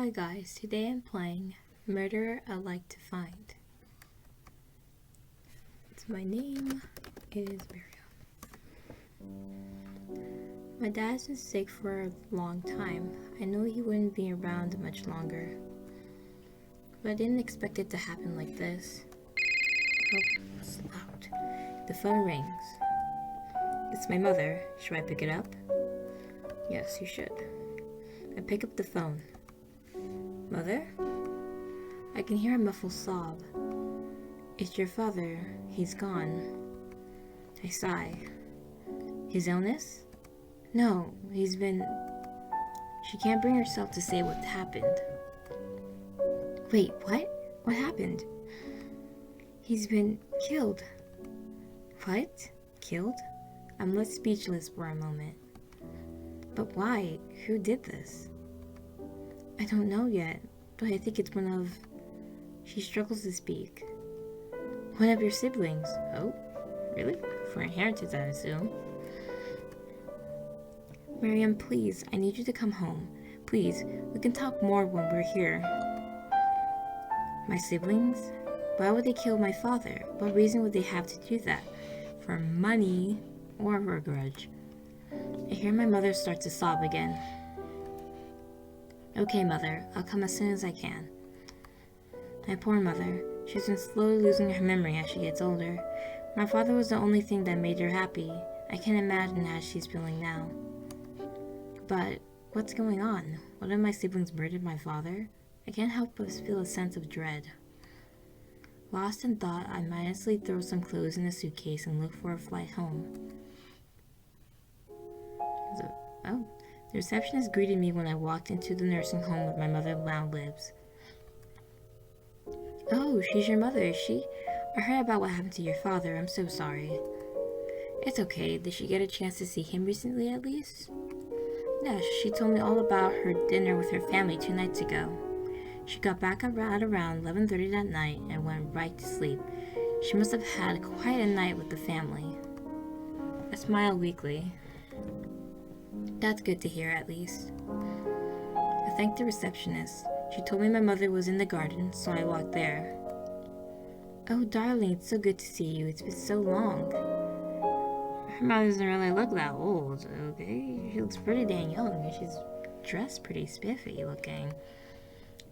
Hi guys, today I'm playing Murderer I Like to Find. My name is Miriam. My dad's been sick for a long time. I know he wouldn't be around much longer, but I didn't expect it to happen like this. Oh, it's loud. The phone rings. It's my mother. Should I pick it up? Yes, you should. I pick up the phone. Mother? I can hear a muffled sob. It's your father. He's gone. I sigh. His illness? No, he's been... She can't bring herself to say what happened. Wait, what? What happened? He's been killed. What? Killed? I'm left speechless for a moment. But why? Who did this? I don't know yet, but I think it's one of... She struggles to speak. One of your siblings. Oh, really? For inheritance, I assume. Miriam, please, I need you to come home. Please, we can talk more when we're here. My siblings? Why would they kill my father? What reason would they have to do that? For money or for a grudge? I hear my mother start to sob again. Okay, Mother, I'll come as soon as I can. My poor mother. She's been slowly losing her memory as she gets older. My father was the only thing that made her happy. I can't imagine how she's feeling now. But what's going on? One of my siblings murdered my father? I can't help but feel a sense of dread. Lost in thought, I mindlessly throw some clothes in a suitcase and look for a flight home. The receptionist greeted me when I walked into the nursing home where my mother now lives. Oh, she's your mother, is she? I heard about what happened to your father. I'm so sorry. It's okay. Did she get a chance to see him recently, at least? Yes, she told me all about her dinner with her family 2 nights ago. She got back at around 11:30 that night and went right to sleep. She must have had quite a night with the family. I smile weakly. That's good to hear, at least. I thanked the receptionist. She told me my mother was in the garden, so I walked there. Oh, darling, it's so good to see you. It's been so long. Her mother doesn't really look that old, okay? She looks pretty dang young, and she's dressed pretty spiffy looking.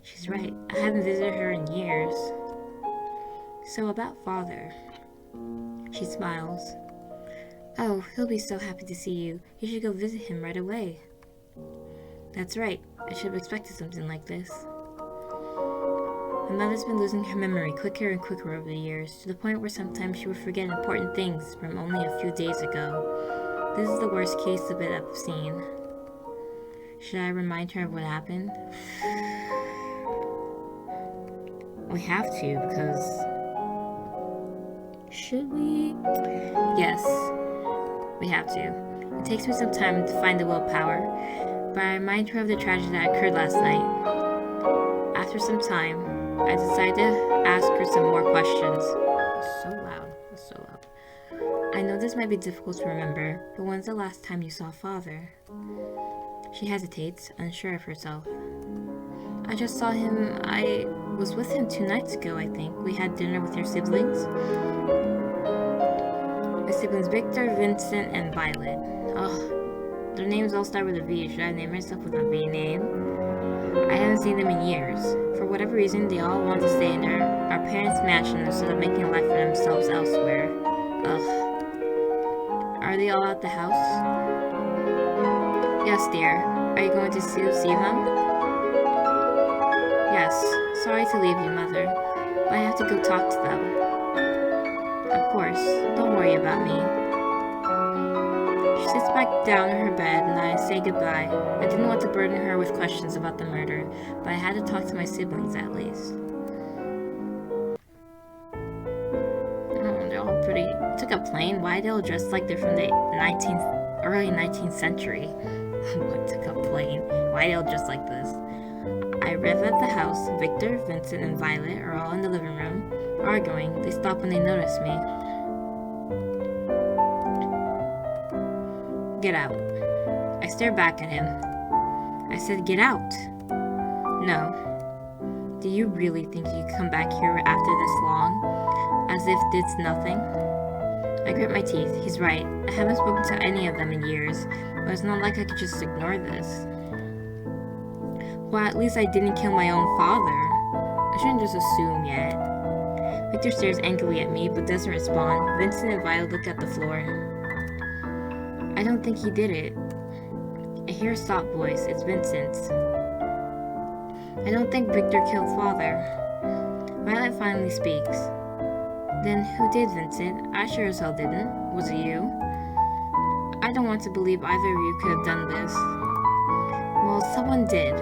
She's right. I haven't visited her in years. So about father. She smiles. Oh, he'll be so happy to see you. You should go visit him right away. That's right. I should have expected something like this. My mother's been losing her memory quicker and quicker over the years, to the point where sometimes she would forget important things from only a few days ago. This is the worst case of it I've seen. Should I remind her of what happened? We have to, because... Should we? Yes, we have to. It takes me some time to find the willpower, but I remind her of the tragedy that occurred last night. After some time, I decided to ask her some more questions. It's so loud. It's so loud. I know this might be difficult to remember, but when's the last time you saw father? She hesitates, unsure of herself. I just saw him. I was with him 2 nights ago, I think. We had dinner with your siblings. My siblings Victor, Vincent, and Violet. Ugh, their names all start with a V. Should I name myself with a V name? I haven't seen them in years. For whatever reason, they all want to stay in our parents' mansion instead of making a life for themselves elsewhere. Ugh. Are they all at the house? Yes, dear. Are you going to see them? Yes. Sorry to leave you, Mother, but I have to go talk to them. Of course. Don't worry about me. She sits back down in her bed and I say goodbye. I didn't want to burden her with questions about the murder, but I had to talk to my siblings at least. Oh, they're all pretty. I took a plane. Why are they all dressed like they're from the early 19th century? What, took a plane? Why are they all dressed like this? I arrive at the house. Victor, Vincent, and Violet are all in the living room, arguing. They stop when they notice me. Get out. I stare back at him. I said, get out. No. Do you really think you could come back here after this long? As if it's nothing? I grit my teeth. He's right. I haven't spoken to any of them in years, but it's not like I could just ignore this. Well, at least I didn't kill my own father. I shouldn't just assume yet. Victor stares angrily at me, but doesn't respond. Vincent and Violet look at the floor. I don't think he did it. I hear a soft voice. It's Vincent's. I don't think Victor killed father. Violet finally speaks. Then who did, Vincent? I sure as hell didn't. Was it you? I don't want to believe either of you could have done this. Well, someone did.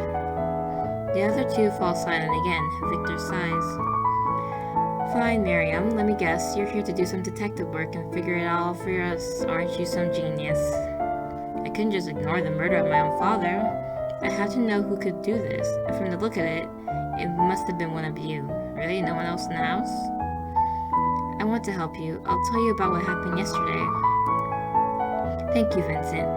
The other two fall silent again. Victor sighs. Fine, Miriam. Let me guess. You're here to do some detective work and figure it all for us. Aren't you some genius? I couldn't just ignore the murder of my own father. I have to know who could do this. And from the look of it, it must have been one of you. Really? No one else in the house? I want to help you. I'll tell you about what happened yesterday. Thank you, Vincent.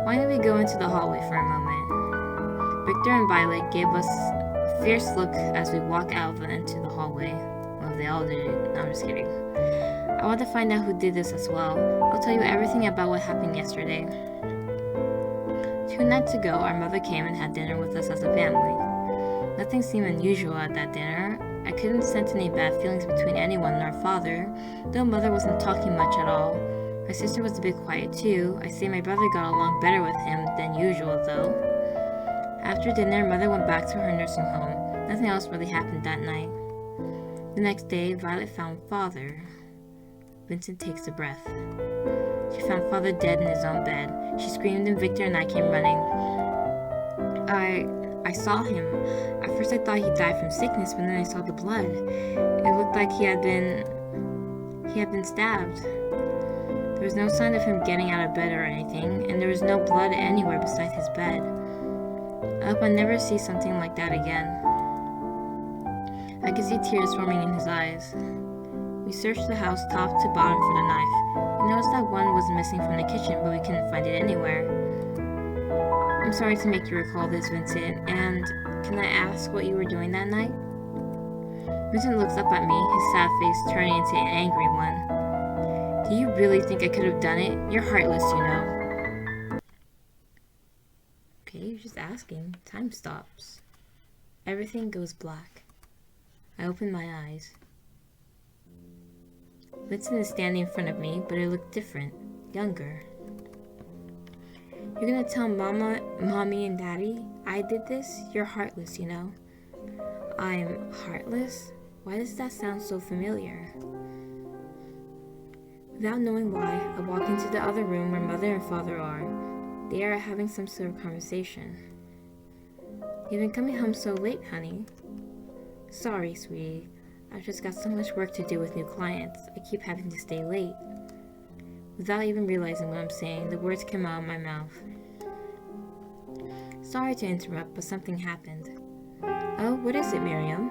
Why don't we go into the hallway for a moment? Victor and Violet gave us a fierce look as we walk out into the hallway. Well, they all did it. No, I'm just kidding. I want to find out who did this as well. I'll tell you everything about what happened yesterday. 2 nights ago, our mother came and had dinner with us as a family. Nothing seemed unusual at that dinner. I couldn't sense any bad feelings between anyone and our father, though mother wasn't talking much at all. My sister was a bit quiet too. I say my brother got along better with him than usual though. After dinner, mother went back to her nursing home. Nothing else really happened that night. The next day, Violet found father. Vincent takes a breath. She found father dead in his own bed. She screamed and Victor and I came running. I saw him. At first I thought he died from sickness, but then I saw the blood. It looked like he had been stabbed. There was no sign of him getting out of bed or anything, and there was no blood anywhere beside his bed. I hope I never see something like that again. I could see tears forming in his eyes. We searched the house top to bottom for the knife. We noticed that one was missing from the kitchen, but we couldn't find it anywhere. I'm sorry to make you recall this, Vincent, and can I ask what you were doing that night? Vincent looks up at me, his sad face turning into an angry one. Do you really think I could have done it? You're heartless, you know. Okay, you're just asking. Time stops. Everything goes black. I open my eyes. Vincent is standing in front of me, but it looked different, younger. You're gonna tell mommy and daddy I did this? You're heartless, you know. I'm heartless? Why does that sound so familiar? Without knowing why, I walk into the other room where mother and father are. They are having some sort of conversation. You've been coming home so late, honey. Sorry, sweetie. I've just got so much work to do with new clients. I keep having to stay late. Without even realizing what I'm saying, the words come out of my mouth. Sorry to interrupt, but something happened. Oh, what is it, Miriam?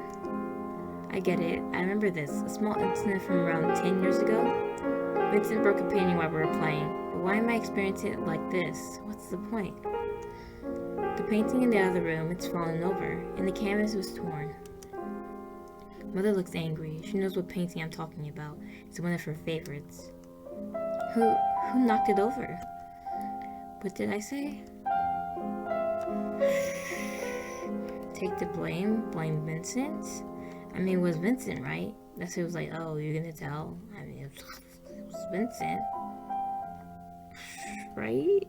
I get it. I remember this. A small incident from around 10 years ago. Vincent broke a painting while we were playing. But why am I experiencing it like this? What's the point? The painting in the other room, it's fallen over, and the canvas was torn. Mother looks angry. She knows what painting I'm talking about. It's one of her favorites. Who knocked it over? What did I say? Take the blame? Blame Vincent? I mean, it was Vincent, right? That's who was like, oh, you're gonna tell? I mean, it was Vincent. Right?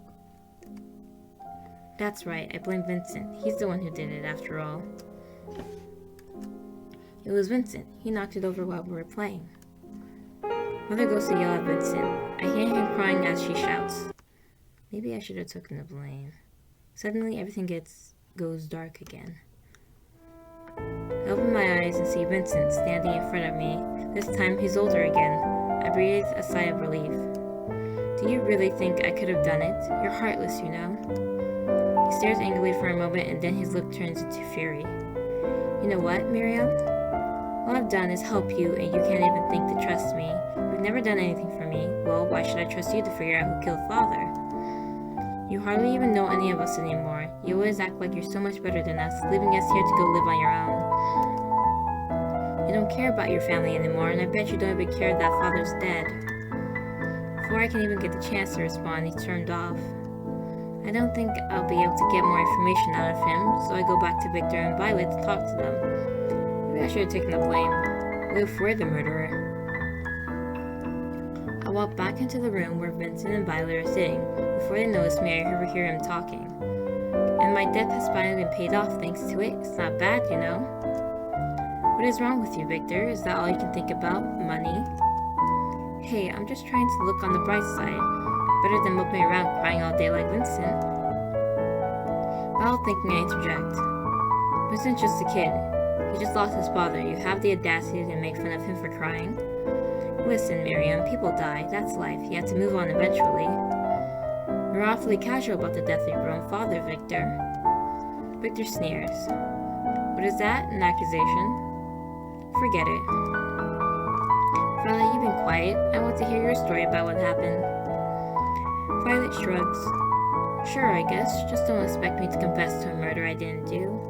That's right, I blame Vincent. He's the one who did it, after all. It was Vincent. He knocked it over while we were playing. Mother goes to yell at Vincent. I hear him crying as she shouts. Maybe I should have taken the blame. Suddenly, everything goes dark again. I open my eyes and see Vincent standing in front of me. This time, he's older again. I breathe a sigh of relief. Do you really think I could have done it? You're heartless, you know. He stares angrily for a moment, and then his look turns into fury. You know what, Miriam? All I've done is help you, and you can't even think to trust me. You've never done anything for me. Well, why should I trust you to figure out who killed father? You hardly even know any of us anymore. You always act like you're so much better than us, leaving us here to go live on your own. You don't care about your family anymore, and I bet you don't even care that father's dead. Before I can even get the chance to respond, he's turned off. I don't think I'll be able to get more information out of him, so I go back to Victor and Violet to talk to them. Maybe I should have taken the blame. What if we're the murderer? I walk back into the room where Vincent and Violet are sitting. Before they notice me, I overhear him talking. And my debt has finally been paid off thanks to it. It's not bad, you know. What is wrong with you, Victor? Is that all you can think about? Money? Hey, I'm just trying to look on the bright side. Better than moping around crying all day like Vincent. Without thinking, I interject. Vincent's just a kid. He just lost his father. You have the audacity to make fun of him for crying? Listen, Miriam, people die. That's life. You have to move on eventually. You're awfully casual about the death of your own father, Victor. Victor sneers. What is that? An accusation? Forget it. Violet, you've been quiet. I want to hear your story about what happened. Violet shrugs. Sure, I guess. Just don't expect me to confess to a murder I didn't do.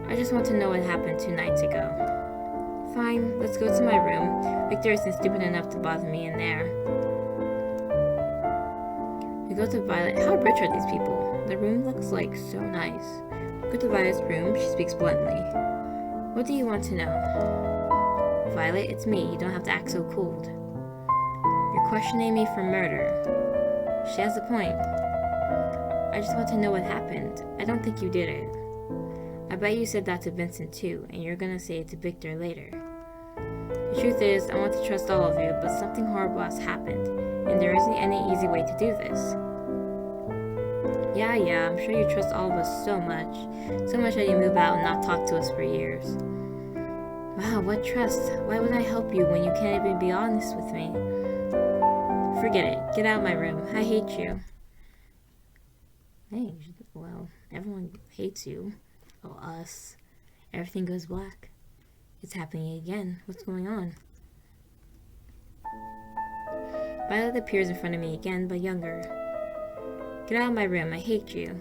I just want to know what happened 2 nights ago. Fine, let's go to my room. Victor isn't stupid enough to bother me in there. We go to Violet. How rich are these people? The room looks like so nice. We go to Violet's room. She speaks bluntly. What do you want to know? Violet, it's me. You don't have to act so cold. You're questioning me for murder. She has a point. I just want to know what happened. I don't think you did it. I bet you said that to Vincent too, and you're gonna say it to Victor later. The truth is, I want to trust all of you, but something horrible has happened, and there isn't any easy way to do this. Yeah, I'm sure you trust all of us so much that you move out and not talk to us for years. Wow, what trust? Why would I help you when you can't even be honest with me? Forget it. Get out of my room. I hate you. Hey, well, everyone hates you. Oh, us. Everything goes black. It's happening again. What's going on? Violet appears in front of me again, but younger. Get out of my room. I hate you.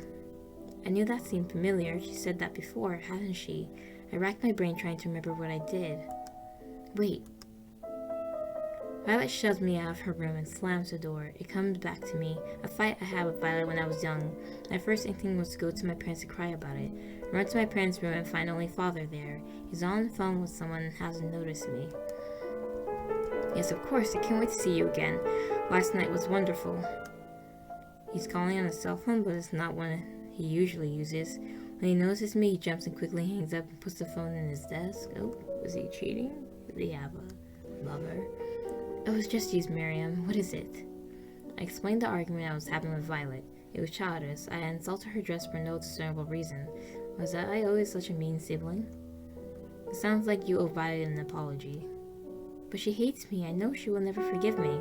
I knew that seemed familiar. She said that before, hadn't she? I racked my brain trying to remember what I did. Wait. Violet shoves me out of her room and slams the door. It comes back to me, a fight I had with Violet when I was young. My first inkling was to go to my parents to cry about it. I run to my parents' room and find only Father there. He's on the phone with someone and hasn't noticed me. Yes, of course, I can't wait to see you again. Last night was wonderful. He's calling on his cell phone, but it's not one he usually uses. When he notices me, he jumps and quickly hangs up and puts the phone in his desk. Oh, was he cheating? Did he have a lover? Oh, it's just you, Miriam. What is it? I explained the argument I was having with Violet. It was childish. I had insulted her dress for no discernible reason. Was I always such a mean sibling? It sounds like you owe Violet an apology. But she hates me. I know she will never forgive me.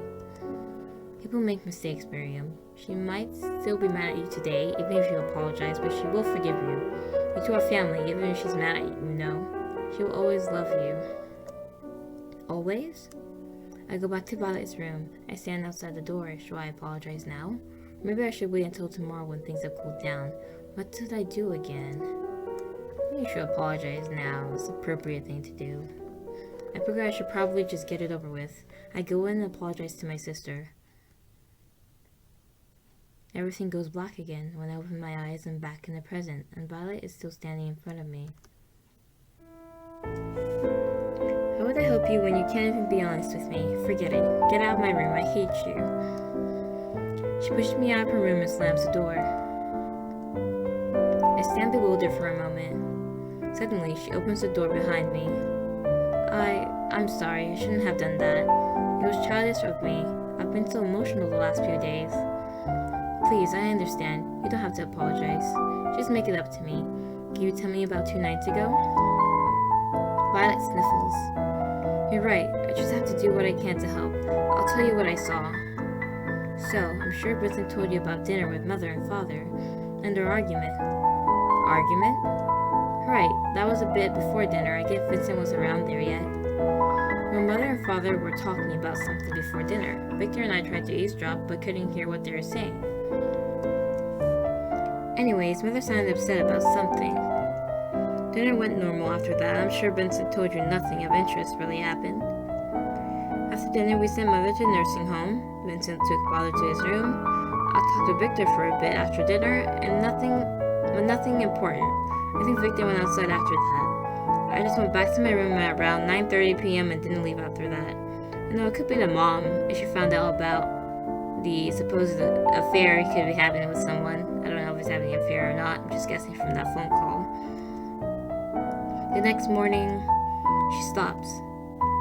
People make mistakes, Miriam. She might still be mad at you today, even if you apologize, but she will forgive you. You two are family, even if she's mad at you, you know. She will always love you. Always? I go back to Violet's room. I stand outside the door. Should I apologize now? Maybe I should wait until tomorrow when things have cooled down. What did I do again? Maybe I should apologize now. It's the appropriate thing to do. I figure I should probably just get it over with. I go in and apologize to my sister. Everything goes black again. When I open my eyes, I'm back in the present, and Violet is still standing in front of me. How would I help you when you can't even be honest with me? Forget it. Get out of my room. I hate you. She pushed me out of her room and slams the door. I stand bewildered for a moment. Suddenly, she opens the door behind me. I'm sorry. I shouldn't have done that. It was childish of me. I've been so emotional the last few days. Please, I understand. You don't have to apologize. Just make it up to me. Can you tell me about 2 nights ago? Violet sniffles. You're right. I just have to do what I can to help. I'll tell you what I saw. So, I'm sure Vincent told you about dinner with Mother and Father, and their argument. Argument? Right, that was a bit before dinner. I guess Vincent was around there yet. When Mother and Father were talking about something before dinner, Victor and I tried to eavesdrop but couldn't hear what they were saying. Anyways, Mother sounded upset about something. Dinner went normal after that. I'm sure Vincent told you nothing of interest really happened. After dinner, we sent Mother to the nursing home. Vincent took Father to his room. I talked to Victor for a bit after dinner, and nothing important. I think Victor went outside after that. I just went back to my room at around 9:30 p.m. and didn't leave after that. You know, it could be the mom if she found out about the supposed affair he could be having with someone. I don't know if he's having an affair or not. I'm just guessing from that phone call. The next morning, she stops.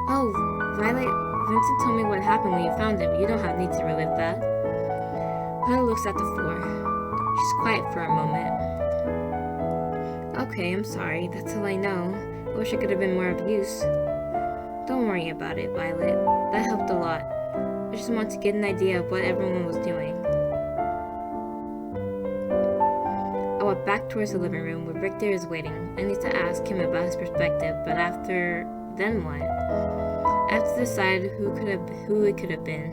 Oh, Violet, Vincent told me what happened when you found him. You don't need to relive that. Violet looks at the floor. She's quiet for a moment. Okay, I'm sorry. That's all I know. I wish I could have been more of use. Don't worry about it, Violet. That helped a lot. I just want to get an idea of what everyone was doing. I went back towards the living room where Victor is waiting. I need to ask him about his perspective, but then what? I have to decide who it could have been.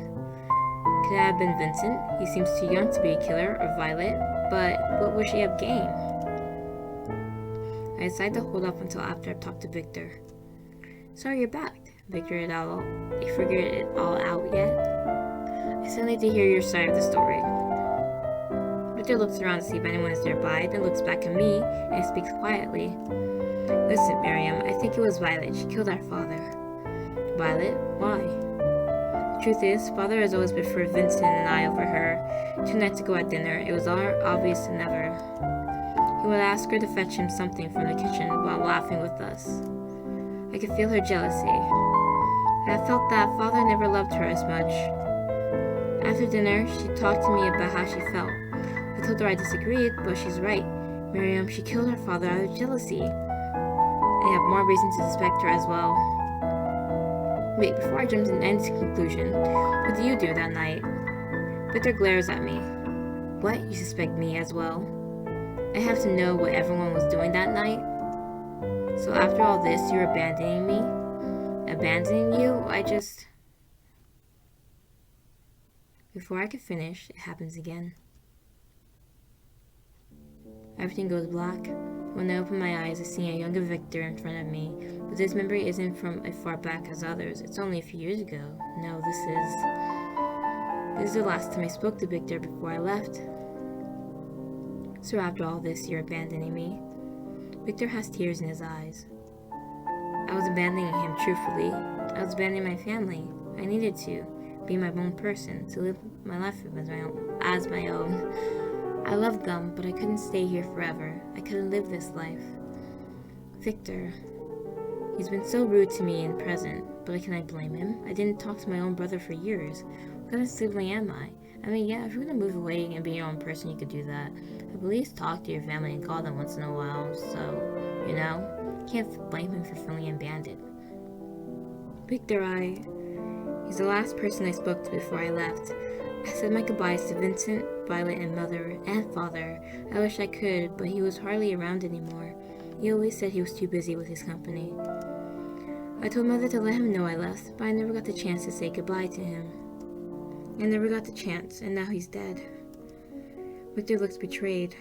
Could it have been Vincent? He seems too young to be a killer, or Violet, but what would she have gained? I decided to hold off until after I've talked to Victor. So you're back. You figured it all out yet? I still need to hear your side of the story. Victor looks around to see if anyone is nearby, then looks back at me and speaks quietly. Listen, Miriam, I think it was Violet. She killed our father. Violet? Why? The truth is, Father has always preferred Vincent and I over her. 2 nights ago at dinner, it was more obvious than ever. He would ask her to fetch him something from the kitchen while laughing with us. I could feel her jealousy. I felt that Father never loved her as much. After dinner, she talked to me about how she felt. I told her I disagreed, but she's right. Miriam, she killed her father out of jealousy. I have more reason to suspect her as well. Wait, before I jump to any conclusion, what do you do that night? Victor glares at me. What? You suspect me as well? I have to know what everyone was doing that night? So after all this, you're abandoning me? Abandoning you? Before I could finish, it happens again. Everything goes black. When I open my eyes, I see a younger Victor in front of me, but this memory isn't from as far back as others. It's only a few years ago. No, this is the last time I spoke to Victor before I left. So after all this, you're abandoning me? Victor has tears in his eyes. I was abandoning him, truthfully. I was abandoning my family. I needed to be my own person, to live my life as my own. I loved them, but I couldn't stay here forever. I couldn't live this life. Victor. He's been so rude to me in the present, but can I blame him? I didn't talk to my own brother for years. What kind of sibling am I? I mean, yeah, if you're gonna move away and be your own person, you could do that. But at least talk to your family and call them once in a while, so, you know? Can't blame him for feeling abandoned. Victor, he's the last person I spoke to before I left. I said my goodbyes to Vincent, Violet, and Mother, and Father. I wish I could, but he was hardly around anymore. He always said he was too busy with his company. I told Mother to let him know I left, but I never got the chance to say goodbye to him. I never got the chance, and now he's dead. Victor looks betrayed.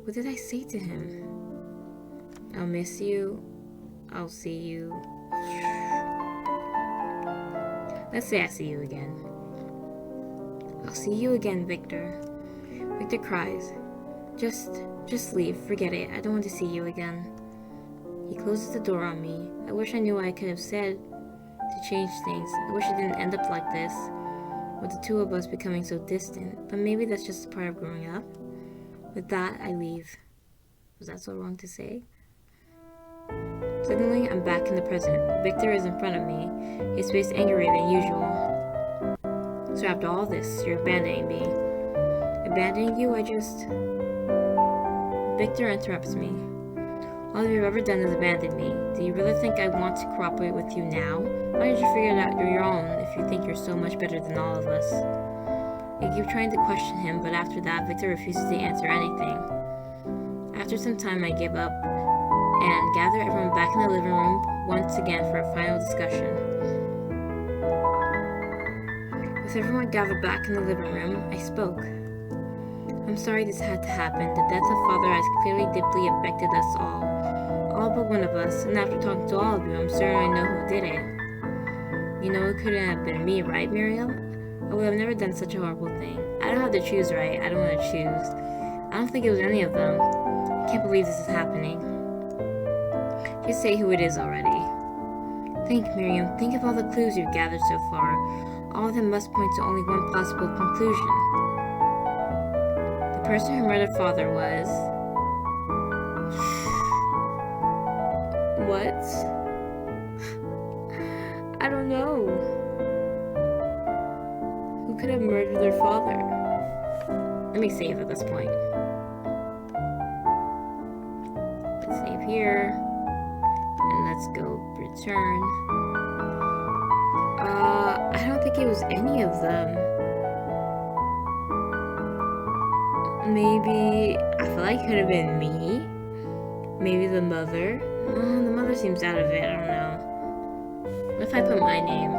What did I say to him? I'll miss you. I'll see you. Let's say I see you again. I'll see you again, Victor. Victor cries. Just leave. Forget it. I don't want to see you again. He closes the door on me. I wish I knew what I could have said to change things. I wish it didn't end up like this, with the two of us becoming so distant. But maybe that's just a part of growing up. With that, I leave. Was that so wrong to say? Suddenly, I'm back in the present. Victor is in front of me, his face angrier than usual. So after all this, you're abandoning me. Abandoning you? Victor interrupts me. All you've ever done is abandon me. Do you really think I want to cooperate with you now? Why don't you figure it out on your own if you think you're so much better than all of us? I keep trying to question him, but after that, Victor refuses to answer anything. After some time, I give up and gather everyone back in the living room once again for a final discussion. With everyone gathered back in the living room, I spoke. I'm sorry this had to happen. The death of Father has clearly deeply affected us all but one of us, and after talking to all of you, I'm certain I know who did it. You know it couldn't have been me, right, Miriam? I would have never done such a horrible thing. I don't have to choose, right? I don't want to choose. I don't think it was any of them. I can't believe this is happening. Just say who it is already. Think, Miriam. Think of all the clues you've gathered so far. All of them must point to only one possible conclusion. The person who murdered Father was... What? I don't know. Who could have murdered their father? Let me save at this point. Let's save here. And let's go return. I don't think it was any of them. Maybe, I feel like it could have been me. Maybe the mother. The mother seems out of it, I don't know. What if I put my name?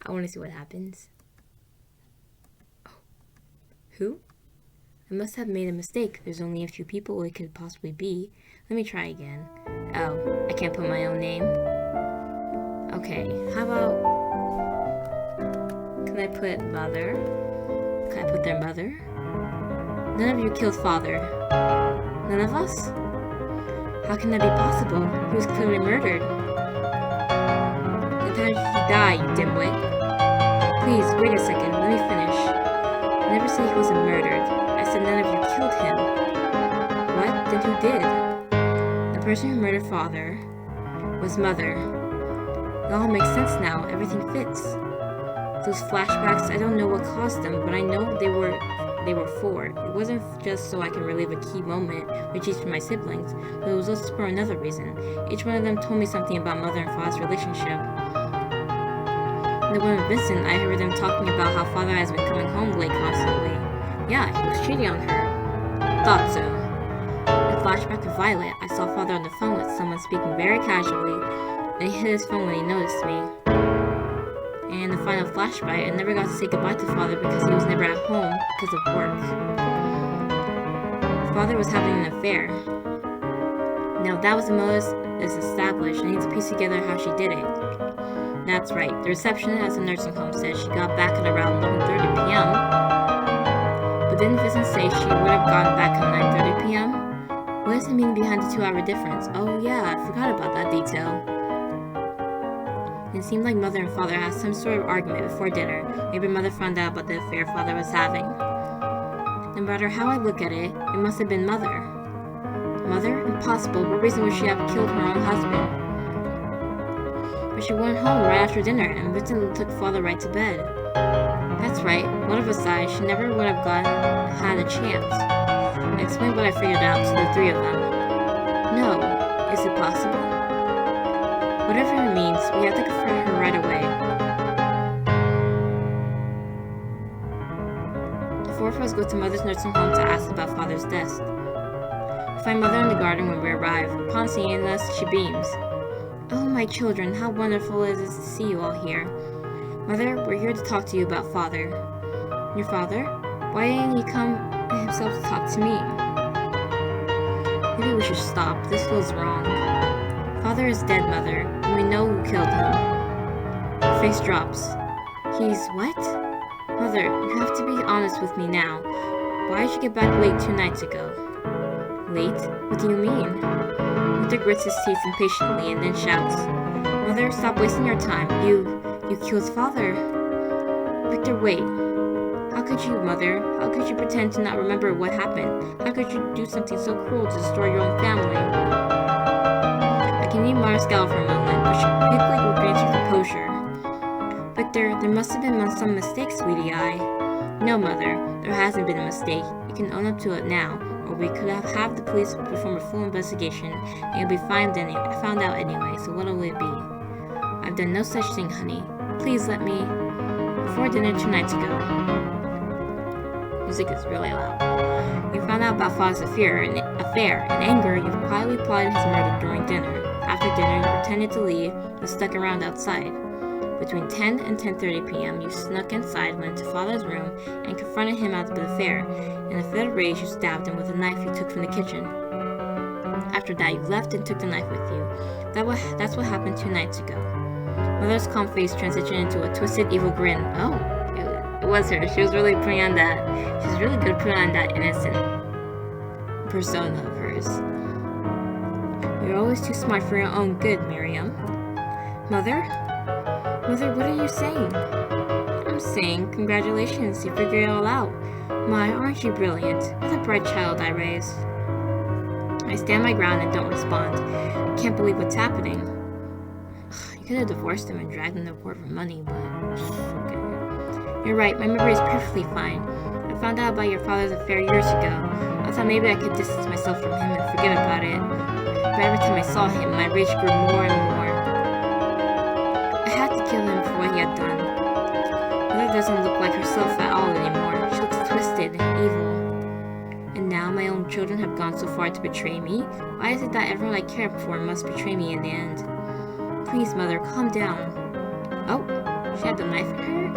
I want to see what happens. Oh. Who? I must have made a mistake. There's only a few people it could possibly be. Let me try again. Oh, I can't put my own name. Okay, how about... Can I put mother? Can I put their mother? None of you killed Father. None of us? How can that be possible? He was clearly murdered. Then how did he die, you dimwit? Please, wait a second, let me finish. I never said he wasn't murdered. I said none of you killed him. What? Then who did? The person who murdered Father was Mother. It all makes sense now. Everything fits. Those flashbacks, I don't know what caused them, but I know they were for. It wasn't just so I can relive a key moment with each of my siblings, but it was also for another reason. Each one of them told me something about Mother and Father's relationship. In the one with Vincent, I heard them talking about how Father has been coming home late constantly. Yeah, he was cheating on her. Thought so. In the flashback of Violet, I saw Father on the phone with someone speaking very casually, and he hit his phone when he noticed me. And in the final flashback, I never got to say goodbye to Father because he was never at home because of work. Father was having an affair. Now that was the most is established. I need to piece together how she did it. That's right. The receptionist at the nursing home said she got back at around 11:30 p.m. But didn't Vincent say she would have gotten back at 9:30 p.m.? What does it mean behind the 2-hour difference? Oh yeah, I forgot about that detail. It seemed like Mother and Father had some sort of argument before dinner. Maybe Mother found out about the affair Father was having. No matter how I look at it, it must have been Mother. Mother? Impossible. What reason would she have killed her own husband? But she went home right after dinner, and Vincent took Father right to bed. That's right. One of us died. She never would have had a chance. I explained what I figured out to the three of them. No. Is it possible? Whatever it means, we have to confront her right away. The four of us go to Mother's nursing home to ask about Father's death. We find Mother in the garden when we arrive. Upon seeing us, she beams. Oh, my children, how wonderful it is to see you all here. Mother, we're here to talk to you about Father. Your father? Why didn't he come himself to talk to me? Maybe we should stop. This feels wrong. Father is dead, Mother, and we know who killed him. Her face drops. He's what? Mother, you have to be honest with me now. Why did you get back late 2 nights ago? Late? What do you mean? Victor grits his teeth impatiently and then shouts, Mother, stop wasting your time. You killed Father. Victor, wait. How could you, Mother? How could you pretend to not remember what happened? How could you do something so cruel to destroy your own family? I can need Mara scowl for a moment, but she quickly regrets her composure. Victor, there must have been some mistake, sweetie. No, Mother, there hasn't been a mistake. You can own up to it now, or we could have the police perform a full investigation, and you'll be found out anyway, so what'll it be? I've done no such thing, honey. Please let me... Before dinner 2 nights ago. Music is really loud. You found out about Father's affair. In anger, you quietly plotted his murder during dinner. After dinner, you pretended to leave and stuck around outside. Between 10 and 10:30 p.m., you snuck inside, went to father's room, and confronted him out of the affair. In a fit of rage, you stabbed him with a knife you took from the kitchen. After that, you left and took the knife with you. That's what happened 2 nights ago. Mother's calm face transitioned into a twisted, evil grin. Oh, it was her. She was really putting on that. She was really good putting on that innocent persona of hers. You're always too smart for your own good, Miriam. Mother? Mother, what are you saying? I'm saying, congratulations, you figured it all out. My, aren't you brilliant? What a bright child I raised. I stand my ground and don't respond. I can't believe what's happening. You could have divorced him and dragged him to court for money, but okay. You're right, my memory is perfectly fine. I found out about your father's affair years ago. I thought maybe I could distance myself from him and forget about it. But every time I saw him, my rage grew more and more. I had to kill him for what he had done. Mother doesn't look like herself at all anymore. She looks twisted and evil. And now my own children have gone so far to betray me. Why is it that everyone I care for must betray me in the end? Please, Mother, calm down. Oh, she had the knife in her?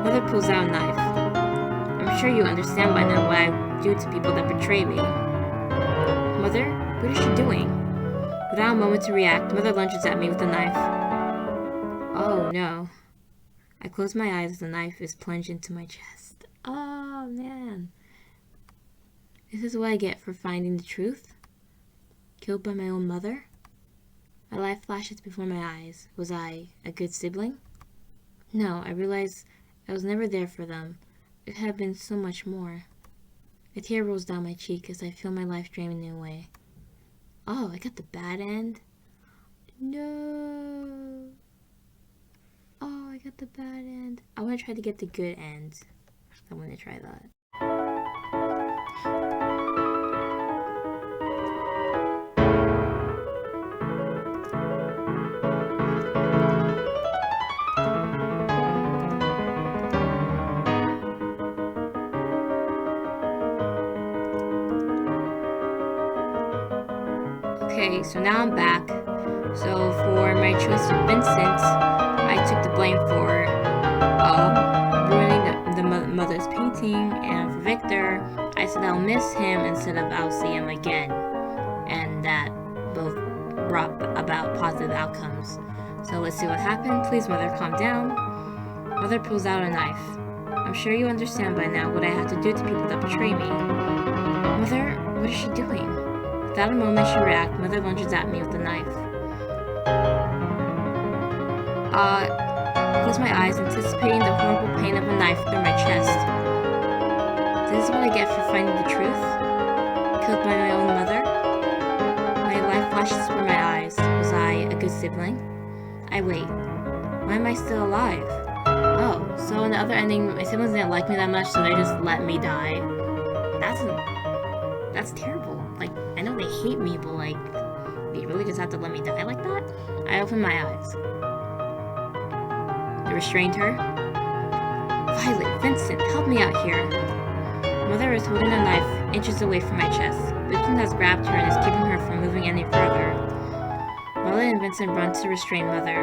Mother pulls out a knife. I'm sure you understand by now what I do to people that betray me. Mother, what is she doing? Without a moment to react, Mother lunges at me with the knife. Oh no. I close my eyes as the knife is plunged into my chest. Oh man. This is what I get for finding the truth? Killed by my own mother? My life flashes before my eyes. Was I a good sibling? No, I realize I was never there for them. It had been so much more. A tear rolls down my cheek as I feel my life draining away. Oh, I got the bad end? No. Oh, I got the bad end. I want to try to get the good end. I want to try that. Okay, so now I'm back. So for my choice of Vincent, I took the blame for ruining the mother's painting, and for Victor, I said I'll miss him instead of I'll see him again, and that both brought about positive outcomes. So let's see what happened. Please, Mother, calm down. Mother pulls out a knife. I'm sure you understand by now what I have to do to people that betray me. Mother, what is she doing? Without a moment to react, Mother lunges at me with the knife. Close my eyes, anticipating the horrible pain of a knife through my chest. This is what I get for finding the truth? Killed by my own mother? My life flashes before my eyes. Was I a good sibling? I wait. Why am I still alive? Oh, so in the other ending, my siblings didn't like me that much, so they just let me die. That's terrible. Like, I know they hate me, but like, they really just have to let me die like that? I opened my eyes. They restrained her. Violet, Vincent, help me out here. Mother is holding a knife inches away from my chest. Vincent has grabbed her and is keeping her from moving any further. Violet and Vincent run to restrain Mother.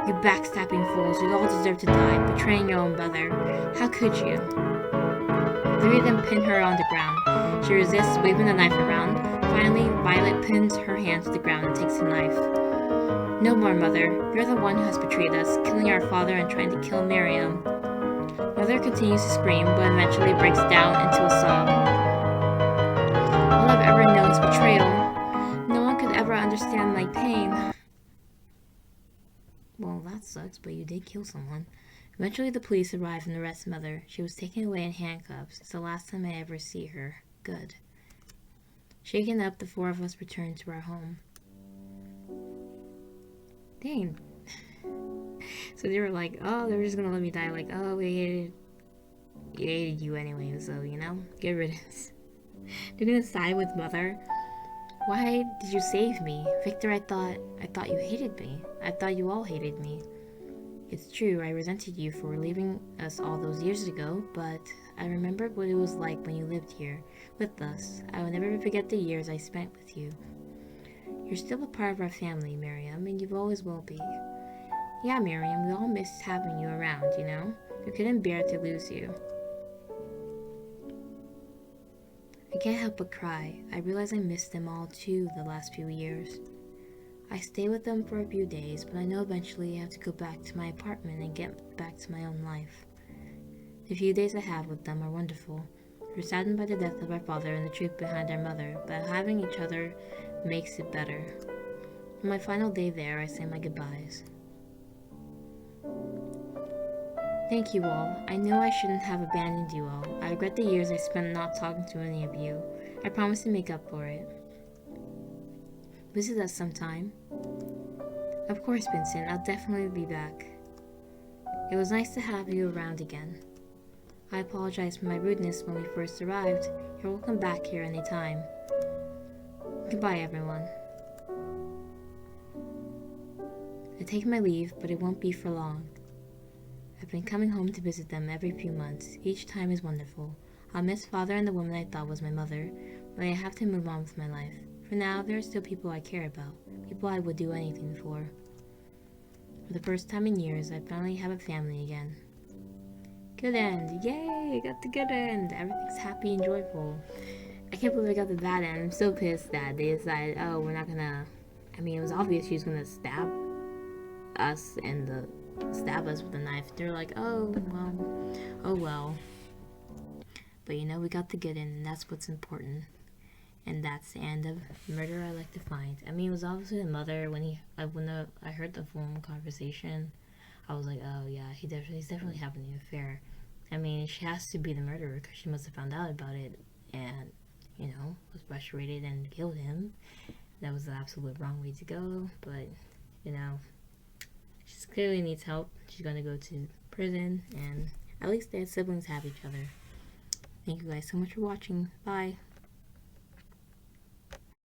You backstabbing fools, you all deserve to die, betraying your own mother. How could you? Three of them pin her on the ground. She resists, waving the knife around. Finally, Violet pins her hand to the ground and takes the knife. No more, Mother. You're the one who has betrayed us, killing our father and trying to kill Miriam. Mother continues to scream, but eventually breaks down into a sob. All I've ever known is betrayal. No one could ever understand my pain. Well, that sucks, but you did kill someone. Eventually, the police arrived and arrested Mother. She was taken away in handcuffs. It's the last time I ever see her. Good. Shaken up, the four of us returned to our home. Dang. So they were like, oh, they were just gonna let me die. Like, oh, we hated you anyway, so, you know, get rid of this. They're gonna side with Mother. Why did you save me? Victor, I thought you hated me. I thought you all hated me. It's true, I resented you for leaving us all those years ago, but I remembered what it was like when you lived here, with us. I will never forget the years I spent with you. You're still a part of our family, Miriam, and you always will be. Yeah, Miriam, we all missed having you around, you know? We couldn't bear to lose you. I can't help but cry. I realize I missed them all too the last few years. I stay with them for a few days, but I know eventually I have to go back to my apartment and get back to my own life. The few days I have with them are wonderful. We're saddened by the death of our father and the truth behind our mother, but having each other makes it better. On my final day there, I say my goodbyes. Thank you all. I know I shouldn't have abandoned you all. I regret the years I spent not talking to any of you. I promise to make up for it. Visit us sometime. Of course, Vincent, I'll definitely be back. It was nice to have you around again. I apologize for my rudeness when we first arrived. You're welcome back here anytime. Goodbye, everyone. I take my leave, but it won't be for long. I've been coming home to visit them every few months. Each time is wonderful. I'll miss father and the woman I thought was my mother, but I have to move on with my life. For now, there are still people I care about, people I would do anything for. For the first time in years, I finally have a family again. Good end. Yay! I got the good end. Everything's happy and joyful. I can't believe I got the bad end. I'm so pissed that they decided, oh, we're not gonna... I mean, it was obvious she was gonna stab us and stab us with a knife. They're like, oh well. But you know, we got the good end, and that's what's important. And that's the end of Murder I Like to Find. I mean, it was obviously the mother. When I heard the phone conversation, I was like, oh yeah, he's definitely having an affair. I mean, she has to be the murderer because she must have found out about it and, you know, was frustrated and killed him. That was the absolute wrong way to go. But, you know, she clearly needs help. She's gonna go to prison, and at least their siblings have each other. Thank you guys so much for watching. Bye.